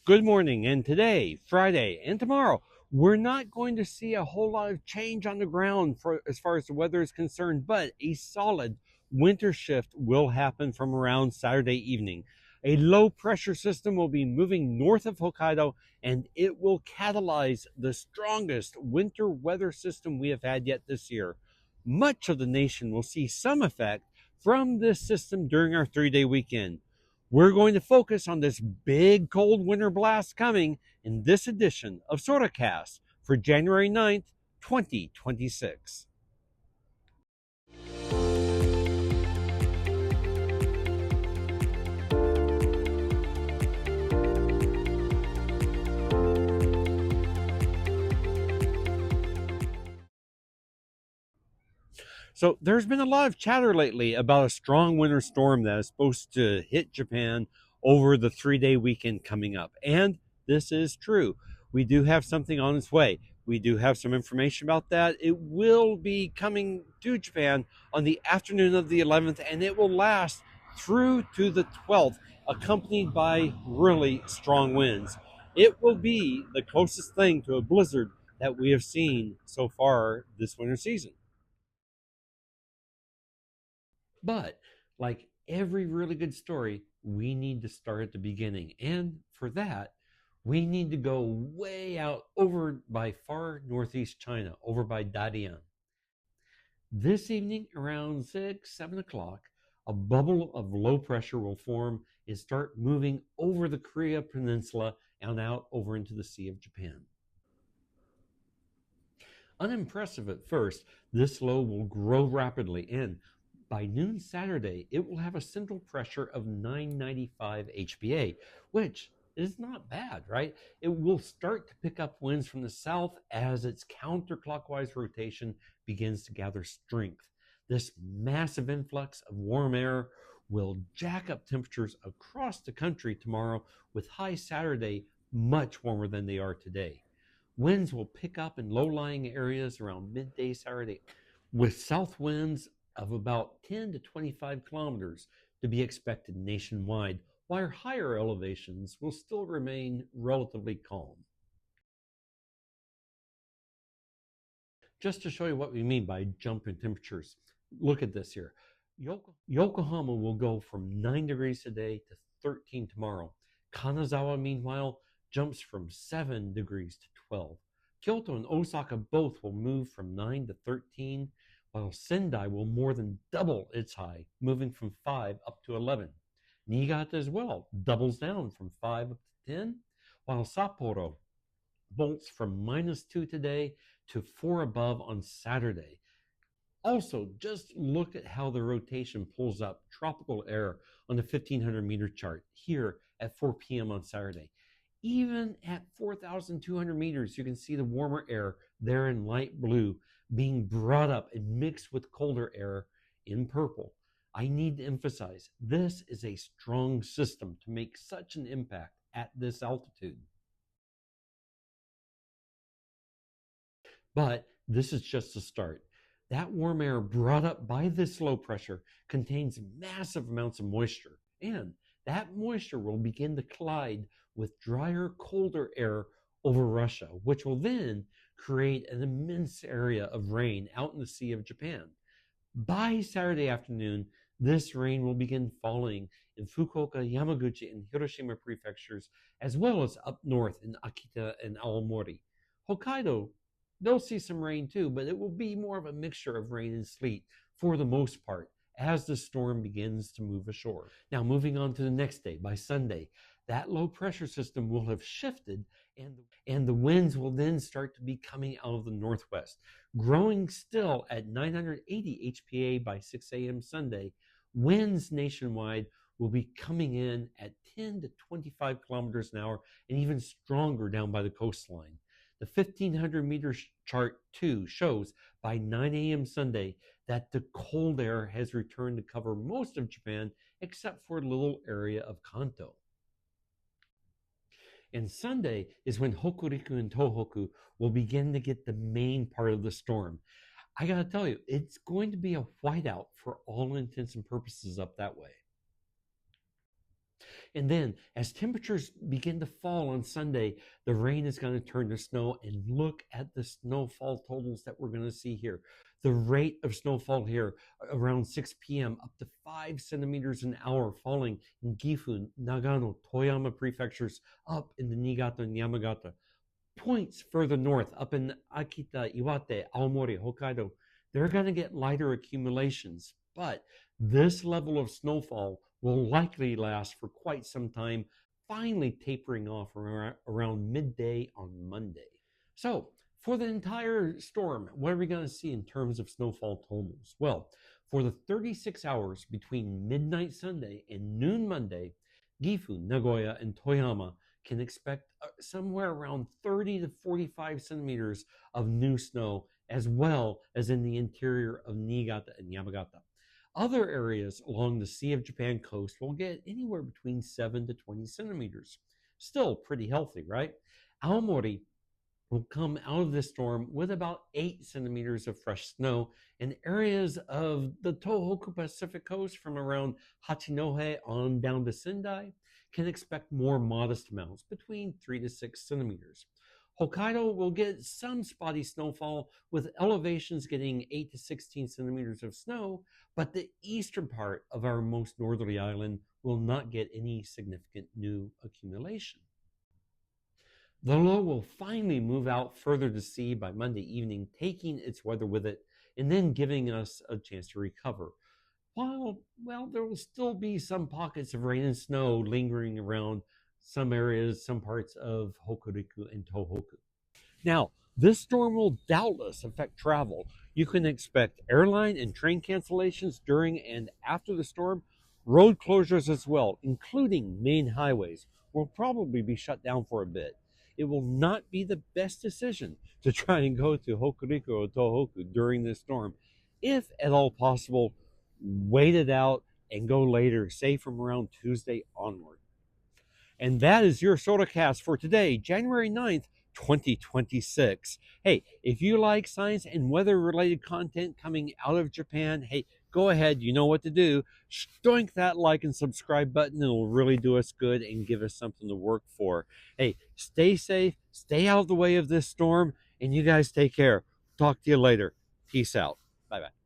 Good morning, and today, Friday, and tomorrow, we're not going to see a whole lot of change on the ground for as far as the weather is concerned, but a solid winter shift will happen from around Saturday evening. A low pressure system will be moving north of Hokkaido, and it will catalyze the strongest winter weather system we have had yet this year. Much of the nation will see some effect from this system during our 3-day weekend. We're going to focus on this big cold winter blast coming in this edition of SoraCast for January 9th, 2026. So there's been a lot of chatter lately about a strong winter storm that is supposed to hit Japan over the 3-day weekend coming up. And this is true. We do have something on its way. We do have some information about that. It will be coming to Japan on the afternoon of the 11th, and it will last through to the 12th, accompanied by really strong winds. It will be the closest thing to a blizzard that we have seen so far this winter season. But like every really good story, we need to start at the beginning. And for that, we need to go way out over by far northeast China, over by Dalian. This evening around 6, 7 o'clock, a bubble of low pressure will form and start moving over the Korea Peninsula and out over into the Sea of Japan. Unimpressive at first, this low will grow rapidly, and by noon Saturday, it will have a central pressure of 995 HPA, which is not bad, right? It will start to pick up winds from the south as its counterclockwise rotation begins to gather strength. This massive influx of warm air will jack up temperatures across the country tomorrow, with highs Saturday much warmer than they are today. Winds will pick up in low-lying areas around midday Saturday, with south winds of about 10 to 25 kilometers to be expected nationwide, while higher elevations will still remain relatively calm. Just to show you what we mean by jump in temperatures, look at this here. Yokohama will go from 9 degrees today to 13 tomorrow. Kanazawa, meanwhile, jumps from 7 degrees to 12. Kyoto and Osaka both will move from 9 to 13, while Sendai will more than double its high, moving from 5 up to 11. Niigata as well doubles down from 5 up to 10, while Sapporo bolts from -2 today to 4 above on Saturday. Also, just look at how the rotation pulls up tropical air on the 1500-meter chart here at 4 p.m. on Saturday. Even at 4,200 meters, you can see the warmer air there in light blue being brought up and mixed with colder air in purple. I need to emphasize, this is a strong system to make such an impact at this altitude. But this is just the start. That warm air brought up by this low pressure contains massive amounts of moisture, and that moisture will begin to collide with drier, colder air over Russia, which will then create an immense area of rain out in the Sea of Japan. By Saturday afternoon, this rain will begin falling in Fukuoka, Yamaguchi, and Hiroshima prefectures, as well as up north in Akita and Aomori. Hokkaido, they'll see some rain too, but it will be more of a mixture of rain and sleet for the most part as the storm begins to move ashore. Now, moving on to the next day, by Sunday, that low pressure system will have shifted, and the winds will then start to be coming out of the northwest, growing still at 980 HPA by 6 a.m. Sunday. Winds nationwide will be coming in at 10 to 25 kilometers an hour and even stronger down by the coastline. The 1500-meter chart 2 shows by 9 a.m. Sunday that the cold air has returned to cover most of Japan except for a little area of Kanto. And Sunday is when Hokuriku and Tohoku will begin to get the main part of the storm. I gotta tell you, it's going to be a whiteout for all intents and purposes up that way. And then, as temperatures begin to fall on Sunday, the rain is going to turn to snow. And look at the snowfall totals that we're going to see here. The rate of snowfall here around 6 p.m. up to 5 centimeters an hour falling in Gifu, Nagano, Toyama prefectures, up in the Niigata and Yamagata. Points further north, up in Akita, Iwate, Aomori, Hokkaido, they're going to get lighter accumulations. But this level of snowfall will likely last for quite some time, finally tapering off around midday on Monday. So, for the entire storm, what are we going to see in terms of snowfall totals? Well, for the 36 hours between midnight Sunday and noon Monday, Gifu, Nagoya, and Toyama can expect somewhere around 30 to 45 centimeters of new snow, as well as in the interior of Niigata and Yamagata. Other areas along the Sea of Japan coast will get anywhere between 7 to 20 centimeters. Still pretty healthy, right? Aomori will come out of this storm with about 8 centimeters of fresh snow, and areas of the Tohoku Pacific coast from around Hachinohe on down to Sendai can expect more modest amounts, between 3 to 6 centimeters. Hokkaido will get some spotty snowfall, with elevations getting 8 to 16 centimeters of snow, but the eastern part of our most northerly island will not get any significant new accumulation. The low will finally move out further to sea by Monday evening, taking its weather with it and then giving us a chance to recover. While, well, there will still be some pockets of rain and snow lingering around some areas, some parts of Hokuriku and Tohoku. Now, this storm will doubtless affect travel. You can expect airline and train cancellations during and after the storm, road closures as well, including main highways, will probably be shut down for a bit. It will not be the best decision to try and go to Hokuriku or Tohoku during this storm. If at all possible, wait it out and go later, say from around Tuesday onward. And that is your SoraCast for today, January 9th, 2026. Hey, if you like science and weather related content coming out of Japan, hey, go ahead. You know what to do. Doink that like and subscribe button. It'll really do us good and give us something to work for. Hey, stay safe, stay out of the way of this storm, and you guys take care. Talk to you later. Peace out. Bye bye.